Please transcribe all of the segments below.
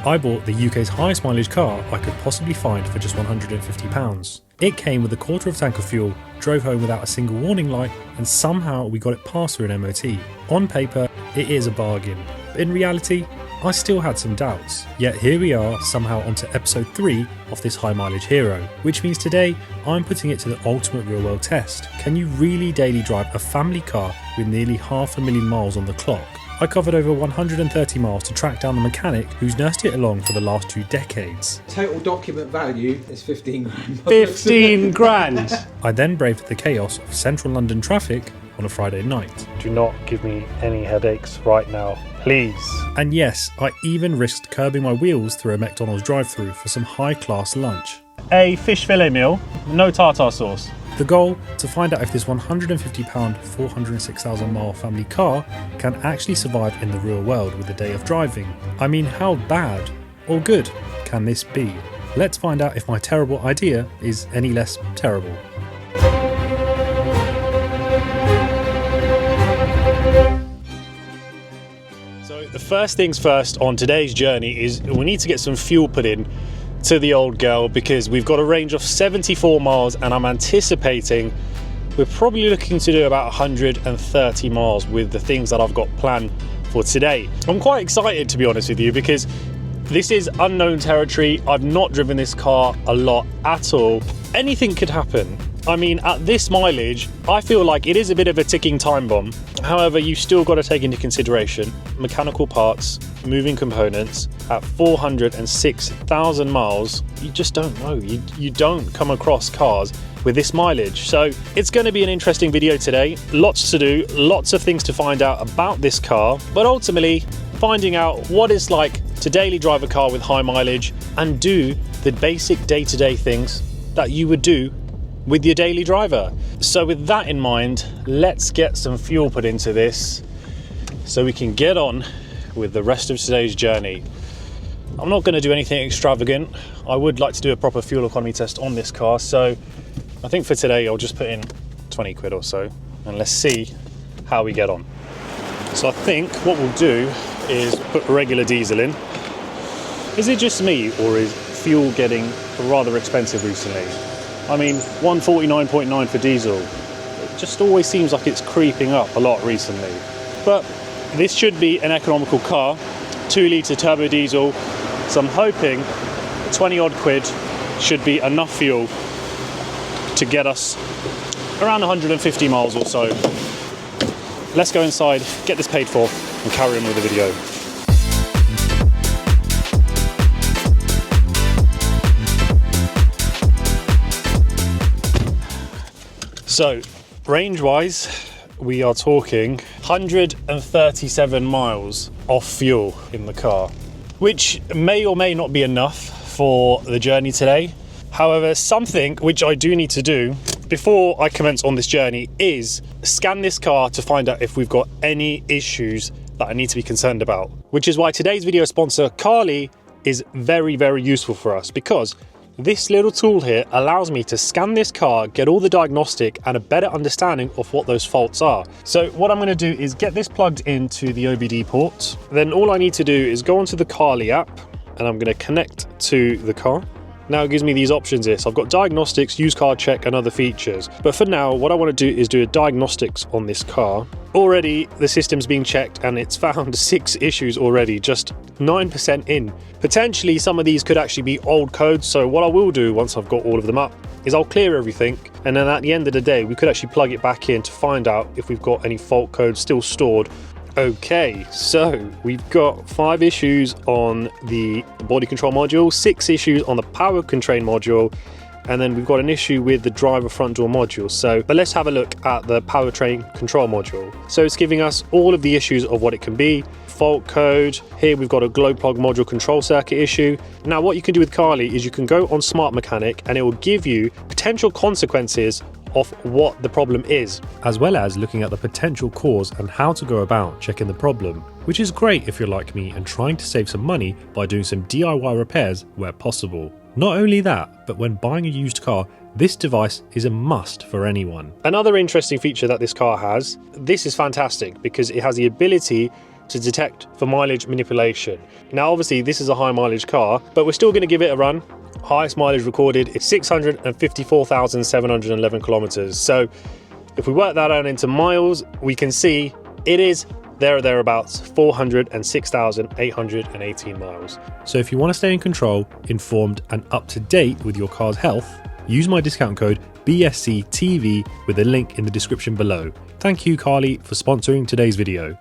I bought the UK's highest mileage car I could possibly find for just £150. It came with a quarter of tank of fuel, drove home without a single warning light, and somehow we got it passed through an MOT. On paper, it is a bargain, but in reality, I still had some doubts. Yet here we are, somehow onto episode 3 of this high mileage hero, which means today I'm putting it to the ultimate real world test. Can you really daily drive a family car with nearly 500,000 miles on the clock? I covered over 130 miles to track down the mechanic who's nursed it along for the last 2 decades. Total document value is 15 grand. 15 grand! I then braved the chaos of central London traffic on a Friday night. Do not give me any headaches right now, please. And yes, I even risked curbing my wheels through a McDonald's drive-thru for some high-class lunch. A fish fillet meal, no tartar sauce. The goal, to find out if this £150, 406,000 mile family car can actually survive in the real world with a day of driving. I mean, how bad or good can this be? Let's find out if my terrible idea is any less terrible. So the first things first on today's journey is we need to get some fuel put in to the old girl because we've got a range of 74 miles and I'm anticipating we're probably looking to do about 130 miles with the things that I've got planned for today. I'm quite excited, to be honest with you, because this is unknown territory. I've not driven this car a lot at all. Anything could happen. I mean, at this mileage, I feel like it is a bit of a ticking time bomb. However, you still got to take into consideration mechanical parts, moving components. At 406,000 miles, you just don't know. You don't come across cars with this mileage. So it's going to be an interesting video today. Lots to do, lots of things to find out about this car, but ultimately finding out what it's like to daily drive a car with high mileage and do the basic day-to-day things that you would do with your daily driver. So with that in mind, let's get some fuel put into this so we can get on with the rest of today's journey. I'm not going to do anything extravagant. I would like to do a proper fuel economy test on this car, so I think for today I'll just put in 20 quid or so and let's see how we get on. So I think what we'll do is put regular diesel in. Is it just me, or is fuel getting rather expensive recently? I mean, 149.9 for diesel. It just always seems like it's creeping up a lot recently. But this should be an economical car, 2 litre turbo diesel. So I'm hoping 20 odd quid should be enough fuel to get us around 150 miles or so. Let's go inside, get this paid for, and carry on with the video. So, range-wise, we are talking 137 miles off fuel in the car, which may or may not be enough for the journey today. However, something which I do need to do before I commence on this journey is scan this car to find out if we've got any issues that I need to be concerned about, which is why today's video sponsor, Carly, is very, very useful for us, because this little tool here allows me to scan this car, get all the diagnostic and a better understanding of what those faults are. So what I'm going to do is get this plugged into the OBD port. Then all I need to do is go onto the Carly app and I'm going to connect to the car. Now it gives me these options here. So I've got diagnostics, used car check and other features. But for now, what I want to do is do a diagnostics on this car. Already the system's being checked and it's found 6 issues already, just 9% in. Potentially some of these could actually be old codes. So what I will do once I've got all of them up is I'll clear everything. And then at the end of the day, we could actually plug it back in to find out if we've got any fault codes still stored. Okay, so we've got 5 issues on the body control module, 6 issues on the power control module, and then we've got an issue with the driver front door module. But let's have a look at the powertrain control module. So it's giving us all of the issues of what it can be. Fault code. Here we've got a glow plug module control circuit issue. Now what you can do with Carly is you can go on Smart Mechanic and it will give you potential consequences of what the problem is, as well as looking at the potential cause and how to go about checking the problem, which is great if you're like me and trying to save some money by doing some DIY repairs where possible. Not only that, but when buying a used car, this device is a must for anyone. Another interesting feature that this car has, this is fantastic because it has the ability to detect for mileage manipulation. Now obviously this is a high mileage car, but we're still going to give it a run. Highest mileage recorded is 654,711 kilometers. So if we work that out into miles, we can see it is there or thereabouts 406,818 miles. So if you want to stay in control, informed and up to date with your car's health, use my discount code BSCTV with a link in the description below. Thank you, Carly, for sponsoring today's video.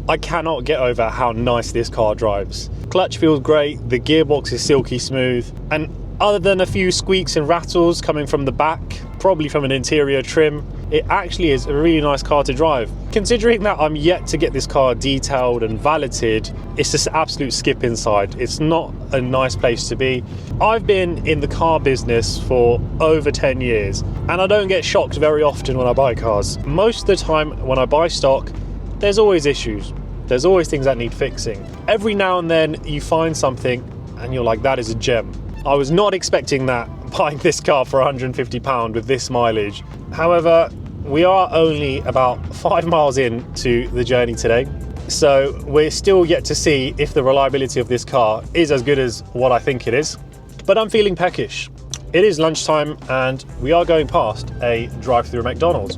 I cannot get over how nice this car drives. Clutch feels great, the gearbox is silky smooth, and other than a few squeaks and rattles coming from the back, probably from an interior trim, it actually is a really nice car to drive. Considering that I'm yet to get this car detailed and valeted, it's just an absolute skip inside. It's not a nice place to be. I've been in the car business for over 10 years, and I don't get shocked very often when I buy cars. Most of the time when I buy stock, there's always issues. There's always things that need fixing. Every now and then you find something and you're like, that is a gem. I was not expecting that buying this car for £150 with this mileage. However, we are only about 5 miles into the journey today, so we're still yet to see if the reliability of this car is as good as what I think it is. But I'm feeling peckish. It is lunchtime and we are going past a drive-through McDonald's,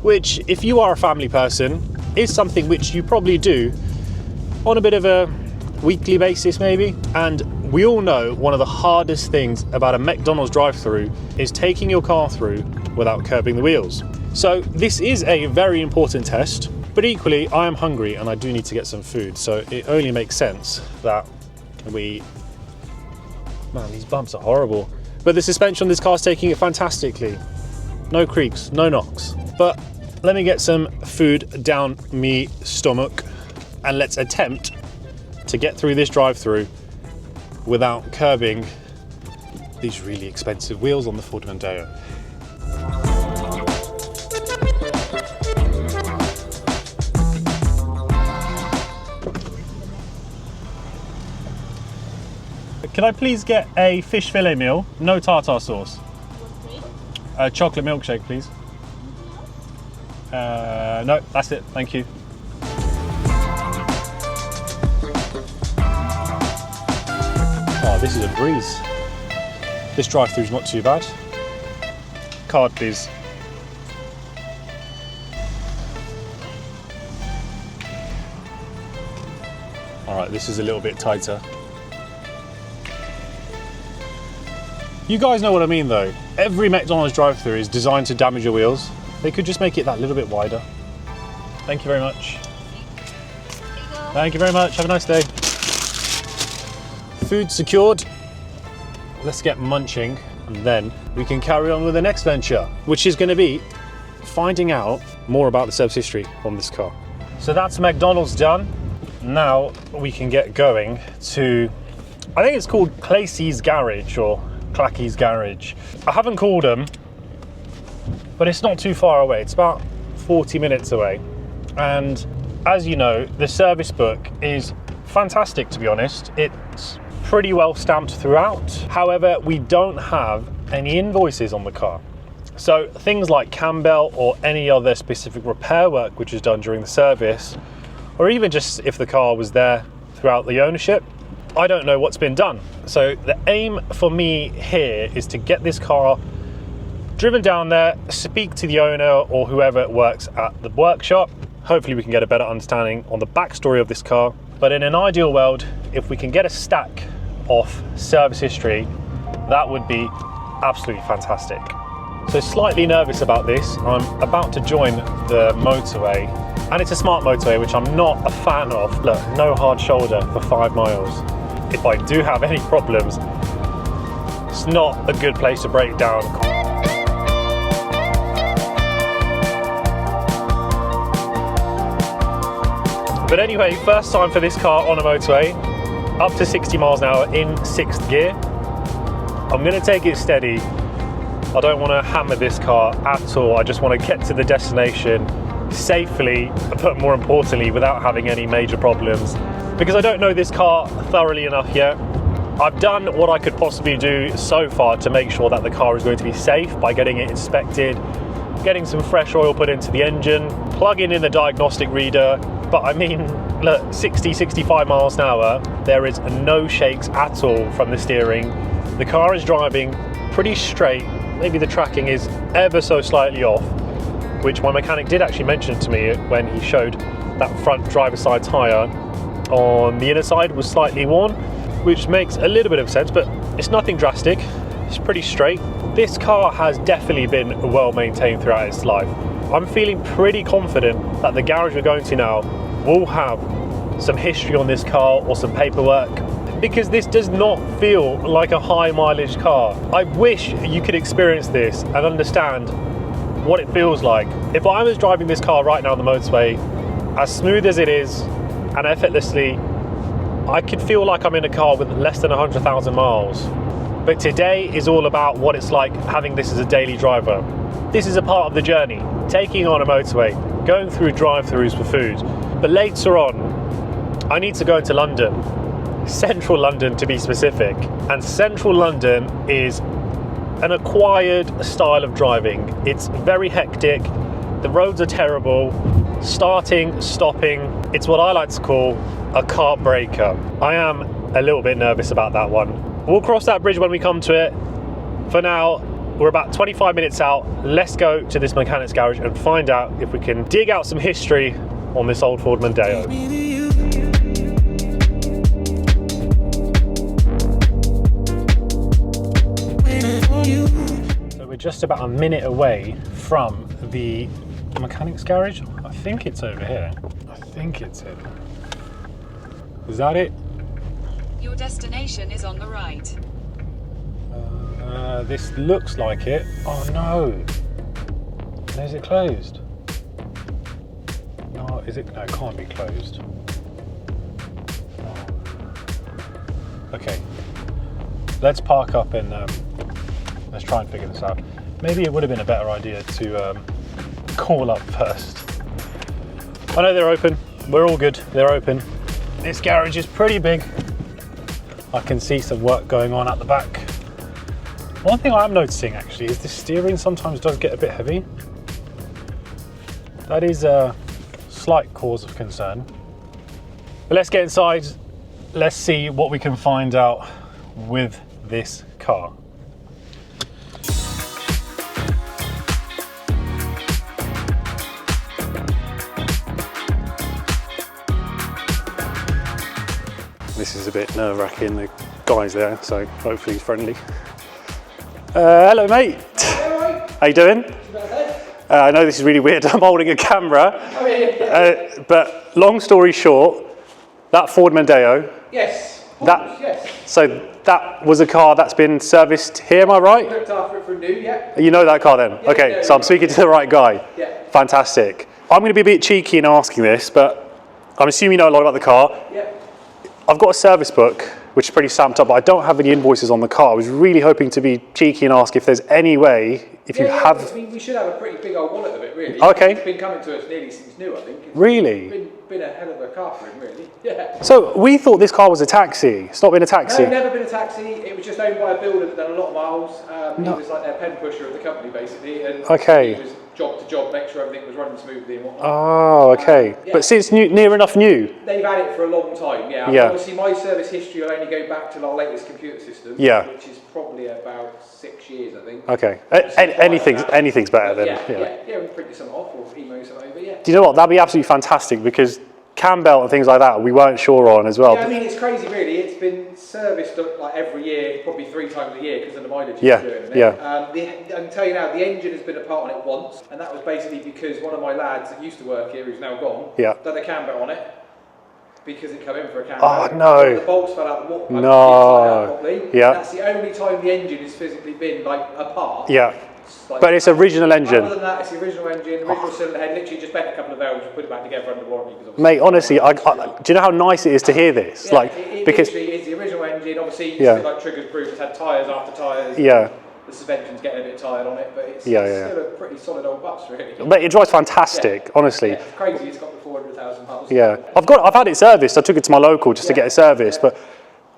which, if you are a family person, is something which you probably do on a bit of a weekly basis maybe. And we all know one of the hardest things about a McDonald's drive-through is taking your car through without curbing the wheels. So this is a very important test, but equally I am hungry and I do need to get some food, so it only makes sense that we... Man, these bumps are horrible. But the suspension on this car is taking it fantastically. No creaks, no knocks. But let me get some food down me stomach and let's attempt to get through this drive-through without curbing these really expensive wheels on the Ford Mondeo. Can I please get a fish fillet meal, no tartar sauce? A chocolate milkshake, please. No, that's it, thank you. Oh, this is a breeze. This drive-through's not too bad. Card, please. All right, this is a little bit tighter. You guys know what I mean though. Every McDonald's drive-through is designed to damage your wheels. They could just make it that little bit wider. Thank you very much. Thank you very much, have a nice day. Food secured. Let's get munching and then we can carry on with the next venture, which is going to be finding out more about the service history on this car. So that's McDonald's done. Now we can get going to, I think it's called Clacy's Garage or Clacky's Garage. I haven't called them, but it's not too far away. It's about 40 minutes away. And as you know, the service book is fantastic, to be honest. It's pretty well stamped throughout. However, we don't have any invoices on the car. So things like cam belt or any other specific repair work which is done during the service, or even just if the car was there throughout the ownership, I don't know what's been done. So the aim for me here is to get this car driven down there, speak to the owner or whoever works at the workshop. Hopefully we can get a better understanding on the backstory of this car. But in an ideal world, if we can get a stack of service history, that would be absolutely fantastic. So slightly nervous about this. I'm about to join the motorway, and it's a smart motorway, which I'm not a fan of. Look, no hard shoulder for 5 miles. If I do have any problems, it's not a good place to break down. But anyway, first time for this car on a motorway, up to 60 miles an hour in 6th gear. I'm gonna take it steady. I don't wanna hammer this car at all. I just wanna get to the destination safely, but more importantly, without having any major problems. Because I don't know this car thoroughly enough yet. I've done what I could possibly do so far to make sure that the car is going to be safe by getting it inspected getting some fresh oil put into the engine, plugging in the diagnostic reader. But I mean, look, 60, 65 miles an hour, there is no shakes at all from the steering. The car is driving pretty straight. Maybe the tracking is ever so slightly off, which my mechanic did actually mention to me when he showed that front driver's side tyre on the inner side was slightly worn, which makes a little bit of sense, but it's nothing drastic. It's pretty straight. This car has definitely been well maintained throughout its life. I'm feeling pretty confident that the garage we're going to now will have some history on this car or some paperwork, because this does not feel like a high mileage car. I wish you could experience this and understand what it feels like. If I was driving this car right now on the motorway, as smooth as it is and effortlessly, I could feel like I'm in a car with less than 100,000 miles. But today is all about what it's like having this as a daily driver. This is a part of the journey, taking on a motorway, going through drive-thrus for food. But later on, I need to go into London, central London to be specific. And central London is an acquired style of driving. It's very hectic, the roads are terrible, starting, stopping. It's what I like to call a car breaker. I am a little bit nervous about that one. We'll cross that bridge when we come to it. For now, we're about 25 minutes out. Let's go to this mechanic's garage and find out if we can dig out some history on this old Ford Mondeo. So we're just about a minute away from the mechanic's garage. I think it's over here. I think it's it. Is that it? Your destination is on the right. This looks like it. Oh no! Is it closed? No, is it? No, it can't be closed. Oh. Okay, let's park up and let's try and figure this out. Maybe it would have been a better idea to call up first. I know they're open. We're all good. They're open. This garage is pretty big. I can see some work going on at the back. One thing I am noticing actually is the steering sometimes does get a bit heavy. That is a slight cause of concern. But let's get inside. Let's see what we can find out with this car. This is a bit nerve-wracking. The guy's there, so hopefully he's friendly. Hello, mate. Hello. How you doing? I know this is really weird. I'm holding a camera. But long story short, that Ford Mondeo. Yes. Yes. So that was a car that's been serviced here, am I right? Looked after it for new, yeah. You know that car then? Yeah, okay, yeah, so I'm speaking to the right guy. Yeah. Fantastic. I'm going to be a bit cheeky in asking this, but I'm assuming you know a lot about the car. Yeah. I've got a service book, which is pretty stamped up, but I don't have any invoices on the car. I was really hoping to be cheeky and ask if there's any way, if you have... I mean, we should have a pretty big old wallet of it, really. Okay. It's been coming to us nearly since new, I think. It's Really? been a hell of a car for him, really. Yeah. So we thought this car was a taxi. It's not been a taxi. No, never been a taxi. It was just owned by a builder that done a lot of miles. He was like their pen pusher of the company, basically. And Okay. he was job to job, make sure everything was running smoothly and whatnot. Oh, okay. Yeah. But since near enough new? They've had it for a long time, yeah. Yeah. Obviously, my service history will only go back to our latest computer system, Yeah. which is probably about 6 years, I think. Okay. Anything's better than... Yeah, we printed some off or email some over, yeah. Do you know what? That'd be absolutely fantastic, because cam belt and things like that we weren't sure on as well. Yeah, I mean, it's crazy, really. It's been serviced like every year, probably 3 times a year because of the mileage Yeah, it's doing. yeah. I can tell you now, the engine has been a part on it once, and that was basically because one of my lads that used to work here, who's now gone, Yeah. done a cam belt on it because it came in for a cam Oh, belt. no. The bolts fell out the water pump. No. Yeah. That's the only time the engine has physically been like apart. Yeah. Like, But it's original engine. Other than that, it's the original engine, the original cylinder head, literally just bent a couple of valves and put it back together under warranty. Mate, honestly, do you know how nice it is to hear this? Yeah, like, it because literally is the original engine. Obviously, it's Yeah. still like triggers proof. It's had tyres after tyres. Yeah. The suspension's getting a bit tired on it, but it's Yeah. still a pretty solid old bus, really. Mate, it drives fantastic, honestly. Yeah, it's crazy. It's got the 400,000 miles. Yeah. I've had it serviced. I took it to my local just to get it serviced, but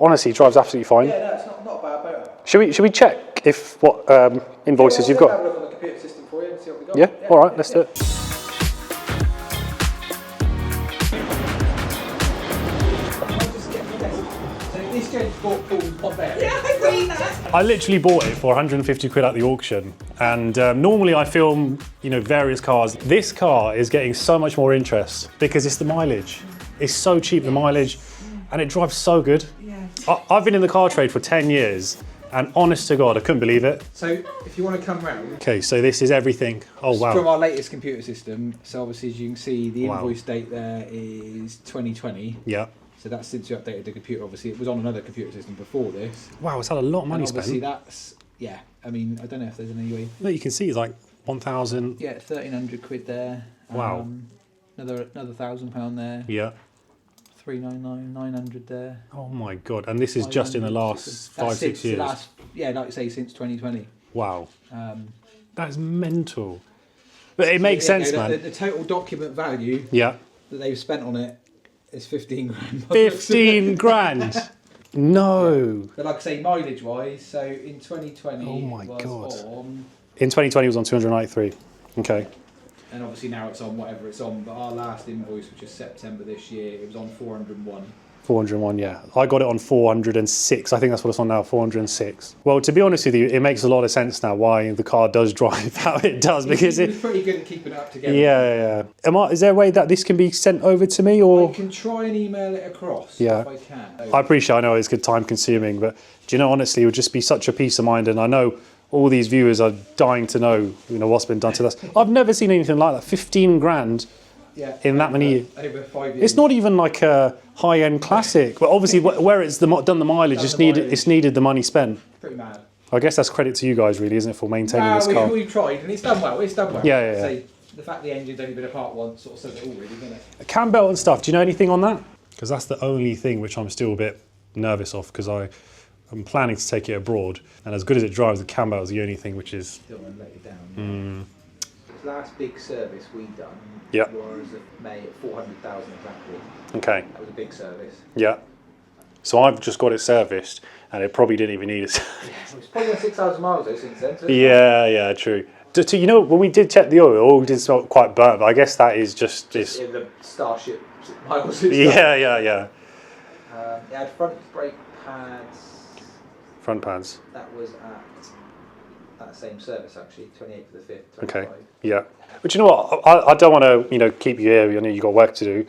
honestly, it drives absolutely fine. Yeah, no, it's not a bad motor. Should we check if what invoices you've I'll got? have a look on the computer system for you and see what we got. Yeah, all right, let's do it. This gent's bought Ford Mondeo. Yeah, I've seen that. I literally bought it for 150 quid at the auction, and normally I film, various cars. This car is getting so much more interest because it's the mileage. It's so cheap, the mileage, and it drives so good. Yeah. I've been in the car trade for 10 years, and honest to God, I couldn't believe it. So if you want to come round. Okay, so this is everything. Oh, wow. From our latest computer system. So obviously, as you can see, the Wow. invoice date there is 2020. Yeah. So that's since you updated the computer. Obviously, it was on another computer system before this. Wow, it's had a lot of money And obviously, spent. that's, yeah. I mean, I don't know if there's any way. Look, you can see it's like 1,000. Yeah, 1,300 quid there. Wow. Another £1,000 there. Yeah. 399, 900 there. Oh my God. And this is just in the 500. last That's 5-6 since the years. Like I say, since 2020. Wow. Um, That is mental. But it makes sense, man. The total document value Yeah. that they've spent on it is 15 grand. 15 grand. No. But like I say, mileage wise, so in 2020 Oh my it was God. on, In 2020 it was on 293. Okay. and obviously now it's on whatever it's on, but our last invoice, which is September this year, it was on 401. 401, yeah. I got it on 406. I think that's what it's on now, 406. Well, to be honest with you, it makes a lot of sense now why the car does drive how it does, because It's pretty good at keeping it up together. Yeah. Is there a way that this can be sent over to me, or? I can try and email it across Yeah. if I can. I appreciate, I know it's good time consuming, but do you know, honestly, it would just be such a peace of mind, and I know all these viewers are dying to know, what's been done to this. I've never seen anything like that. 15 grand Yeah, in that many. over 5 years. It's not even like a high-end classic, but obviously where it's done the mileage, it's needed the money spent. Pretty mad. I guess that's credit to you guys, really, isn't it, for maintaining this car? We've tried, and it's done well. Yeah. So the fact the engine's only been apart once sort of says it all, really, doesn't it? Cam belt and stuff, do you know anything on that? Because that's the only thing which I'm still a bit nervous of, because I'm planning to take it abroad, and as good as it drives, the cam belt is the only thing which is... Don't want to let you down. The last big service we done Yeah. was May at 400,000 exactly. Okay, That was a big service. yeah. So I've just got it serviced, and it probably didn't even need it. It's probably on 6,000 miles though since then. So Yeah, true. When we did check the oil, it did smell quite burnt, but I guess that is just this. in the Starship miles. Yeah. It had front brake pads. Front pads. That was at that same service actually, 28th to the 5th. Okay. 25. Yeah. But you know what? I don't want to, keep you here. I know you got work to do.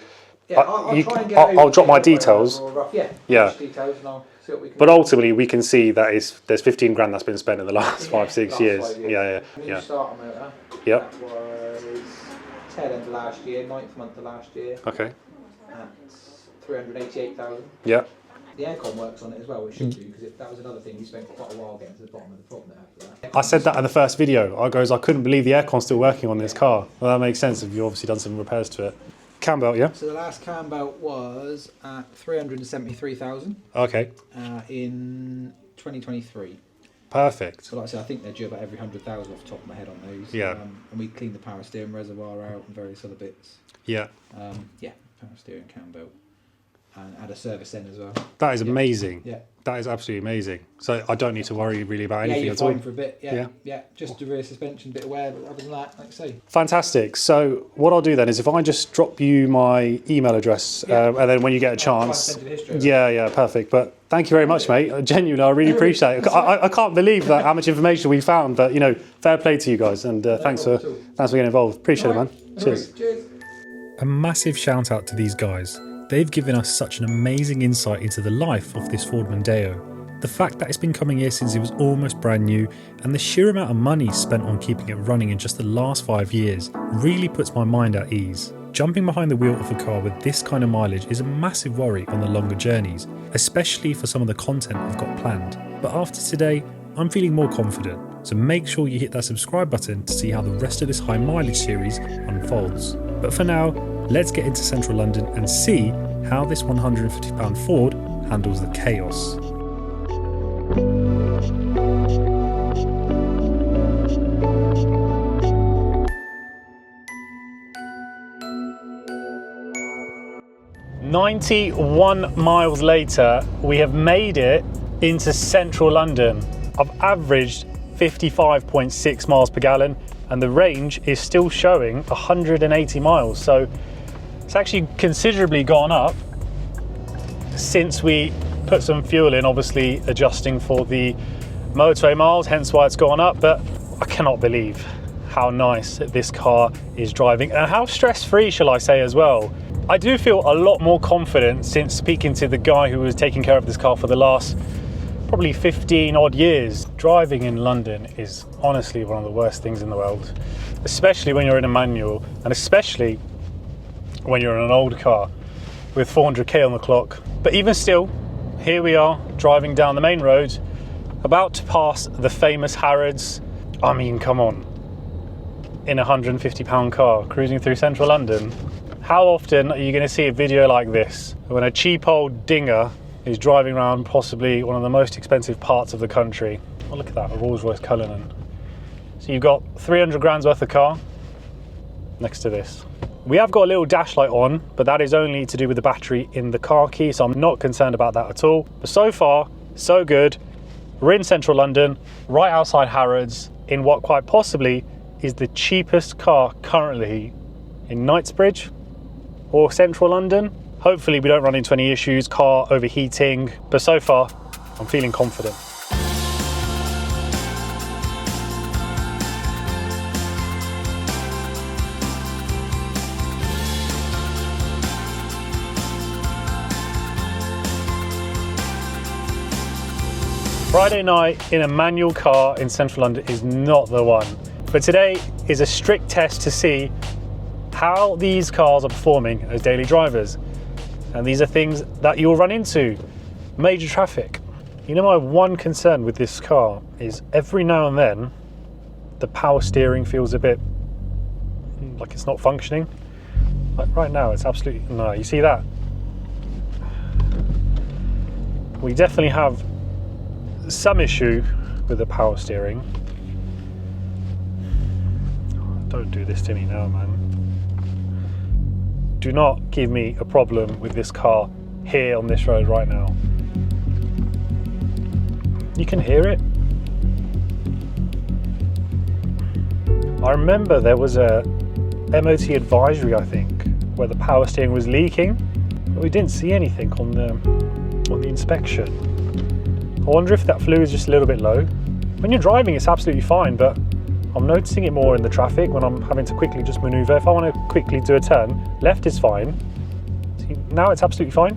Yeah, I'll try and get over I'll to drop you my or whatever, details. or rough- Yeah. Details, and I'll see what we can. But ultimately, we can see that there's 15 grand that's been spent in the last 5-6 years. 5 Yeah. New starter motor. Yep. That was tail end of last year, 9th month of last year. Okay. At 388,000. Yeah. The aircon works on it as well, it should do, because that was another thing we spent quite a while getting to the bottom of the problem after that. I said that in the first video. I couldn't believe the aircon's still working on this car. Well, that makes sense if you've obviously done some repairs to it. Cam belt, yeah? So the last cam belt was at 373,000 Okay. in 2023. Perfect. So like I said, I think they're due about every 100,000 off the top of my head on those. Yeah. And we cleaned the power steering reservoir out and various other bits. Yeah. Power steering, cam belt. And had a service then as well. That is amazing. Yeah. That is absolutely amazing. So I don't need to worry really about Yeah, anything you're at all. fine for a bit. Yeah. Yeah. Just the rear suspension, bit of wear, but other than that, like I say. Fantastic. So what I'll do then is if I just drop you my email address, and then when you get a chance, send you the history. yeah, perfect. But thank you very much, mate. Genuinely, I really appreciate it. I can't believe that how much information we found. But fair play to you guys, and thanks for getting involved. Appreciate it, man. Cheers. Cheers. A massive shout out to these guys. They've given us such an amazing insight into the life of this Ford Mondeo. The fact that it's been coming here since it was almost brand new, and the sheer amount of money spent on keeping it running in just the last 5 years really puts my mind at ease. Jumping behind the wheel of a car with this kind of mileage is a massive worry on the longer journeys, especially for some of the content I've got planned. But after today, I'm feeling more confident, so make sure you hit that subscribe button to see how the rest of this high mileage series unfolds. But for now, let's get into central London and see how this £150 Ford handles the chaos. "91 miles later, we have made it into central London. I've averaged 55.6 miles per gallon, and the range is still showing 180 miles. So it's actually considerably gone up since we put some fuel in, obviously adjusting for the motorway miles, hence why it's gone up. But I cannot believe how nice this car is driving, and how stress-free, shall I say, as well. I do feel a lot more confident since speaking to the guy who was taking care of this car for the last probably 15 odd years. Driving in London is honestly one of the worst things in the world, especially when you're in a manual, and especially when you're in an old car with 400k on the clock. But even still, here we are driving down the main road, about to pass the famous Harrods. I mean, come on, in a £150 car cruising through central London. How often are you going to see a video like this when a cheap old dinger is driving around possibly one of the most expensive parts of the country? Oh, look at that, a Rolls-Royce Cullinan. So you've got 300 grand's worth of car next to this. We have got a little dash light on, but that is only to do with the battery in the car key, so I'm not concerned about that at all. But so far, so good. We're in central London, right outside Harrods, in what quite possibly is the cheapest car currently in Knightsbridge or central London. Hopefully we don't run into any issues, car overheating, but so far I'm feeling confident. Friday night in a manual car in central London is not the one. But today is a strict test to see how these cars are performing as daily drivers. And these are things that you'll run into. Major traffic. You know, my one concern with this car is every now and then the power steering feels a bit like it's not functioning. Like right now, it's absolutely, no, you see that? We definitely have some issue with the power steering. Don't do this to me now, man. Do not give me a problem with this car here on this road right now. You can hear it. I remember there was a MOT advisory, I think, where the power steering was leaking, but we didn't see anything on the inspection. I wonder if that fluid is just a little bit low. When you're driving, it's absolutely fine, but I'm noticing it more in the traffic when I'm having to quickly just maneuver. If I want to quickly do a turn, left is fine. See, now it's absolutely fine.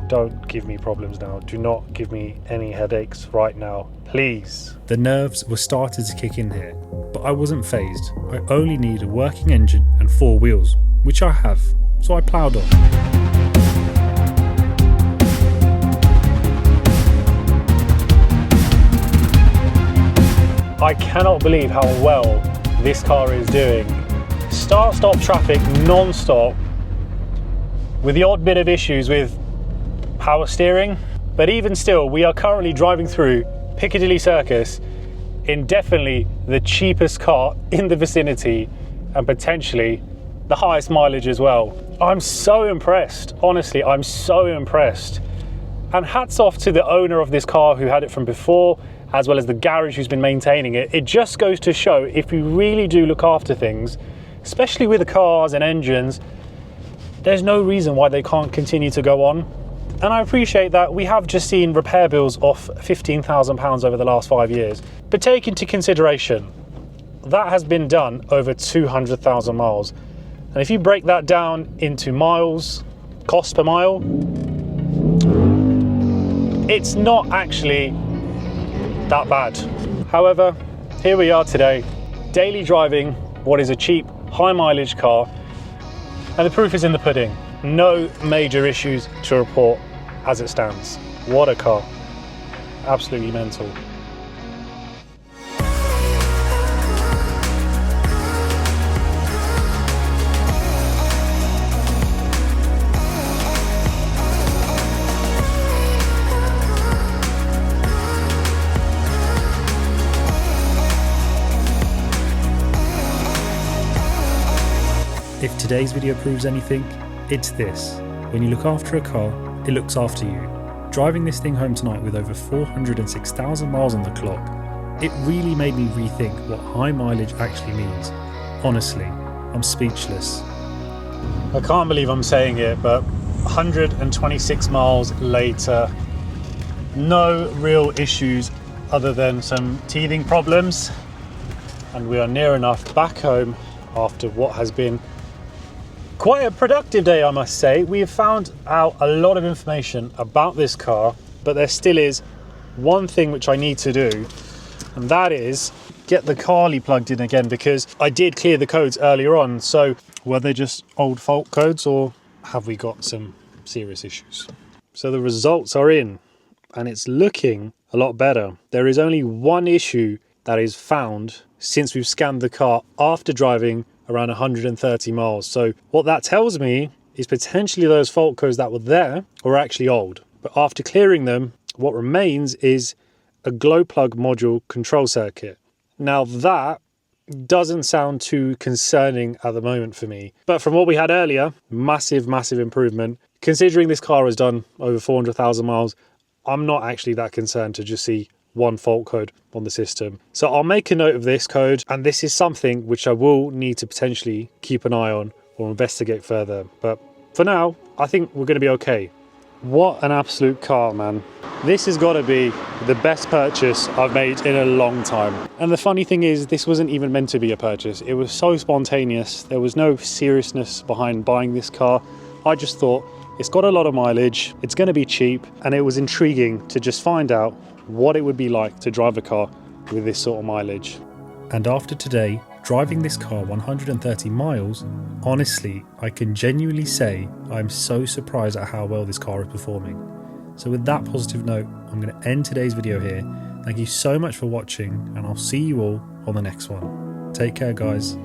Don't give me problems now. Do not give me any headaches right now, please. The nerves were starting to kick in here, but I wasn't fazed. I only need a working engine and 4 wheels, which I have, so I ploughed on. I cannot believe how well this car is doing. Start-stop traffic non-stop, with the odd bit of issues with power steering. But even still, we are currently driving through Piccadilly Circus in definitely the cheapest car in the vicinity, and potentially the highest mileage as well. I'm so impressed, honestly, I'm so impressed. And hats off to the owner of this car who had it from before, as well as the garage who's been maintaining it. It just goes to show, if you really do look after things, especially with the cars and engines, there's no reason why they can't continue to go on. And I appreciate that we have just seen repair bills off £15,000 over the last 5 years. But take into consideration, that has been done over 200,000 miles. And if you break that down into miles, cost per mile, it's not actually that bad. However, here we are today, daily driving what is a cheap, high mileage car, and the proof is in the pudding. No major issues to report as it stands. What a car. Absolutely mental. If today's video proves anything, it's this. When you look after a car, it looks after you. Driving this thing home tonight with over 406,000 miles on the clock, It really made me rethink what high mileage actually means. Honestly, I'm speechless. I can't believe I'm saying it, but 126 miles later, no real issues other than some teething problems, and we are near enough back home after what has been quite a productive day, I must say. We have found out a lot of information about this car, but there still is one thing which I need to do, and that is get the Carly plugged in again, because I did clear the codes earlier on. So were they just old fault codes, or have we got some serious issues? So the results are in, and it's looking a lot better. There is only one issue that is found since we've scanned the car after driving around 130 miles. So what that tells me is potentially those fault codes that were there were actually old. But after clearing them, what remains is a glow plug module control circuit. Now that doesn't sound too concerning at the moment for me. But from what we had earlier, massive improvement. Considering this car has done over 400,000 miles, I'm not actually that concerned to just see one fault code on the system. So I'll make a note of this code, and this is something which I will need to potentially keep an eye on or investigate further. But for now, I think we're going to be okay. What an absolute car, man. This has got to be the best purchase I've made in a long time. And the funny thing is, this wasn't even meant to be a purchase. It was so spontaneous. There was no seriousness behind buying this car. I just thought, it's got a lot of mileage, it's going to be cheap, and it was intriguing to just find out what it would be like to drive a car with this sort of mileage. And after today, driving this car 130 miles, honestly, I can genuinely say I'm so surprised at how well this car is performing. So with that positive note, I'm going to end today's video here. Thank you so much for watching, and I'll see you all on the next one. Take care, guys.